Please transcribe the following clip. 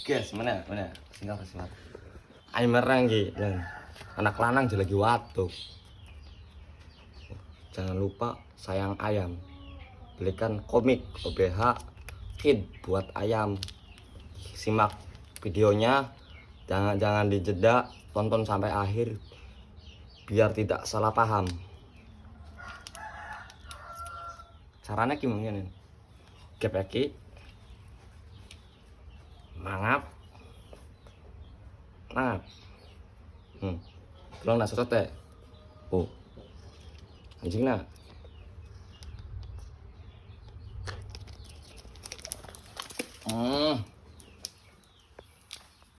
Guys, mana? Singkat. Ayo merang ki, anak lanang lagi waduh. Jangan lupa sayang ayam. Belikan komik OBH Kid buat ayam. Simak videonya, jangan dijeda, tonton sampai akhir biar tidak salah paham. Caranya gimana nih? Gepeki, mangap. Belum nasi sote. Oh, anjing na.